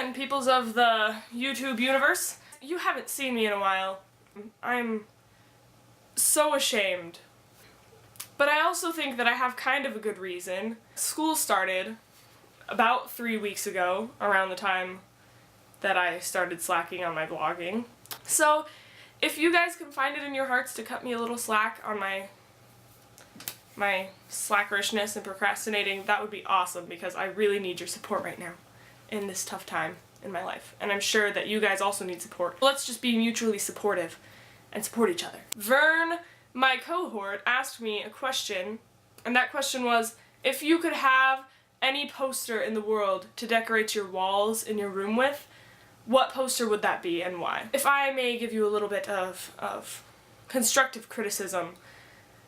and peoples of the YouTube universe. You haven't seen me in a while. I'm so ashamed. But I also think that I have kind of a good reason. School started about 3 weeks ago, around the time that I started slacking on my vlogging. So if you guys can find it in your hearts to cut me a little slack on my slackerishness and procrastinating, that would be awesome, because I really need your support right now in this tough time in my life. And I'm sure that you guys also need support. Let's just be mutually supportive and support each other. Vern, my cohort, asked me a question, and that question was, if you could have any poster in the world to decorate your walls in your room with, what poster would that be and why? If I may give you a little bit of constructive criticism,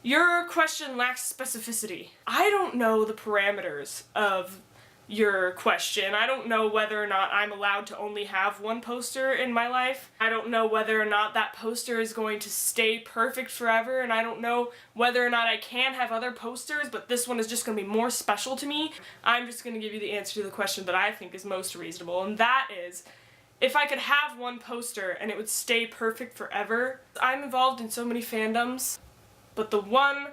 your question lacks specificity. I don't know the parameters of your question. I don't know whether or not I'm allowed to only have one poster in my life. I don't know whether or not that poster is going to stay perfect forever, and I don't know whether or not I can have other posters, but this one is just going to be more special to me. I'm just going to give you the answer to the question that I think is most reasonable, and that is, if I could have one poster and it would stay perfect forever. I'm involved in so many fandoms, but the one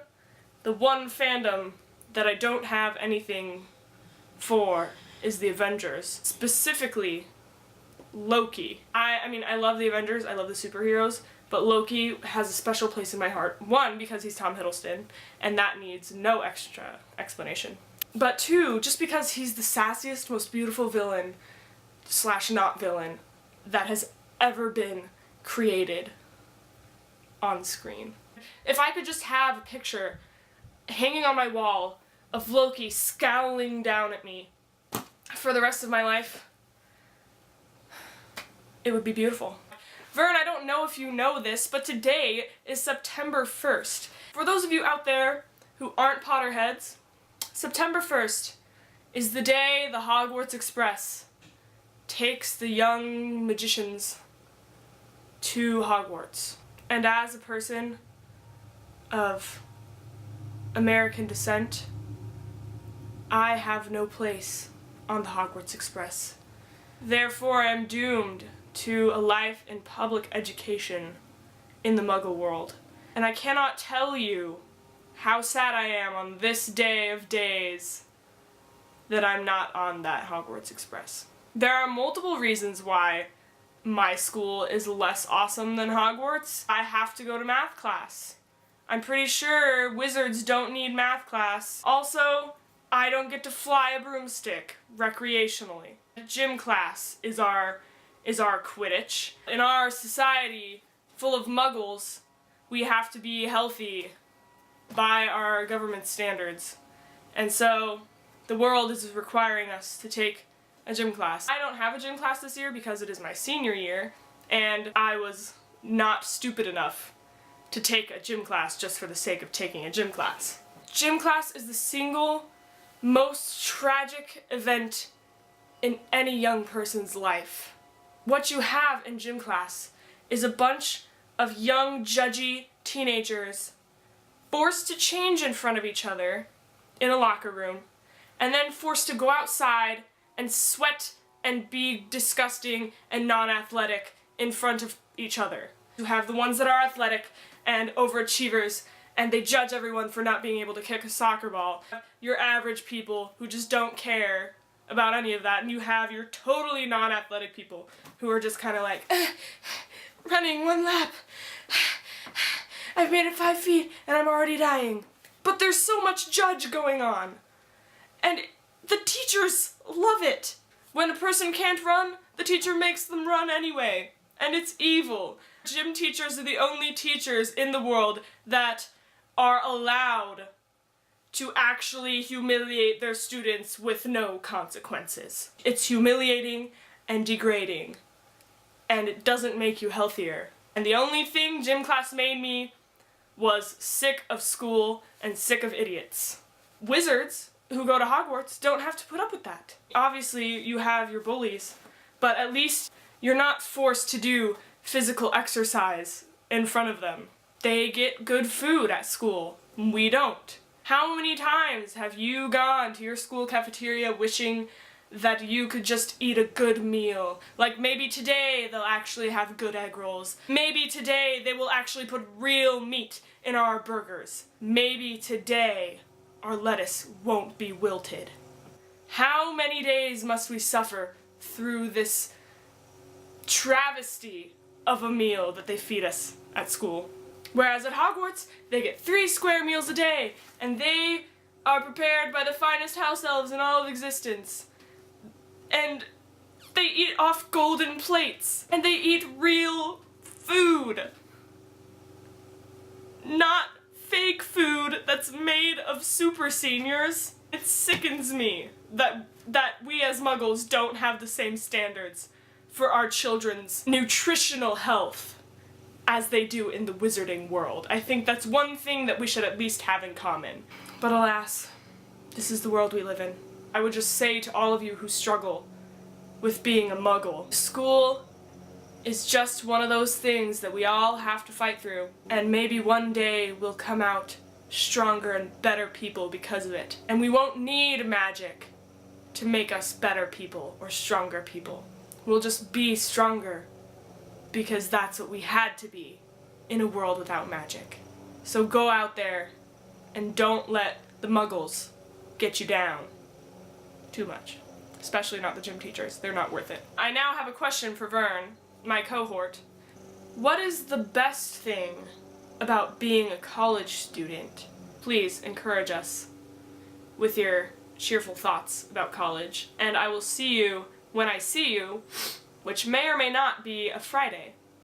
fandom that I don't have anything for is the Avengers. Specifically, Loki. I mean, I love the Avengers, I love the superheroes, but Loki has a special place in my heart. One, because he's Tom Hiddleston, and that needs no extra explanation. But two, just because he's the sassiest, most beautiful villain / not villain that has ever been created on screen. If I could just have a picture hanging on my wall of Loki scowling down at me for the rest of my life, it would be beautiful. Vern, I don't know if you know this, but today is September 1st. For those of you out there who aren't Potterheads, September 1st is the day the Hogwarts Express takes the young magicians to Hogwarts. And as a person of American descent, I have no place on the Hogwarts Express. Therefore, I am doomed to a life in public education in the Muggle world. And I cannot tell you how sad I am on this day of days that I'm not on that Hogwarts Express. There are multiple reasons why my school is less awesome than Hogwarts. I have to go to math class. I'm pretty sure wizards don't need math class. Also, I don't get to fly a broomstick recreationally. Gym class is our Quidditch. In our society full of muggles, we have to be healthy by our government standards. And so the world is requiring us to take a gym class. I don't have a gym class this year because it is my senior year, and I was not stupid enough to take a gym class just for the sake of taking a gym class. Gym class is the single most tragic event in any young person's life. What you have in gym class is a bunch of young, judgy teenagers forced to change in front of each other in a locker room, and then forced to go outside and sweat and be disgusting and non-athletic in front of each other. You have the ones that are athletic and overachievers, and they judge everyone for not being able to kick a soccer ball. Your average people who just don't care about any of that, and you have your totally non-athletic people who are just kind of like, running one lap. I've made it 5 feet and I'm already dying. But there's so much judge going on. And the teachers love it. When a person can't run, the teacher makes them run anyway. And it's evil. Gym teachers are the only teachers in the world that are allowed to actually humiliate their students with no consequences. It's humiliating and degrading, and it doesn't make you healthier. And the only thing gym class made me was sick of school and sick of idiots. Wizards who go to Hogwarts don't have to put up with that. Obviously, you have your bullies, but at least you're not forced to do physical exercise in front of them. They get good food at school. We don't. How many times have you gone to your school cafeteria wishing that you could just eat a good meal. Like maybe today they'll actually have good egg rolls. Maybe today they will actually put real meat in our burgers. Maybe today our lettuce won't be wilted. How many days must we suffer through this travesty of a meal that they feed us at school? Whereas at Hogwarts, they get 3 square meals a day, and they are prepared by the finest house elves in all of existence. And they eat off golden plates, and they eat real food. Not fake food that's made of super seniors. It sickens me that we as Muggles don't have the same standards for our children's nutritional health as they do in the wizarding world. I think that's one thing that we should at least have in common. But alas, this is the world we live in. I would just say to all of you who struggle with being a Muggle, school is just one of those things that we all have to fight through, and maybe one day we'll come out stronger and better people because of it. And we won't need magic to make us better people or stronger people. We'll just be stronger because that's what we had to be in a world without magic. So go out there and don't let the Muggles get you down too much. Especially not the gym teachers. They're not worth it. I now have a question for Vern, my cohort. What is the best thing about being a college student? Please encourage us with your cheerful thoughts about college, and I will see you when I see you, which may or may not be a Friday.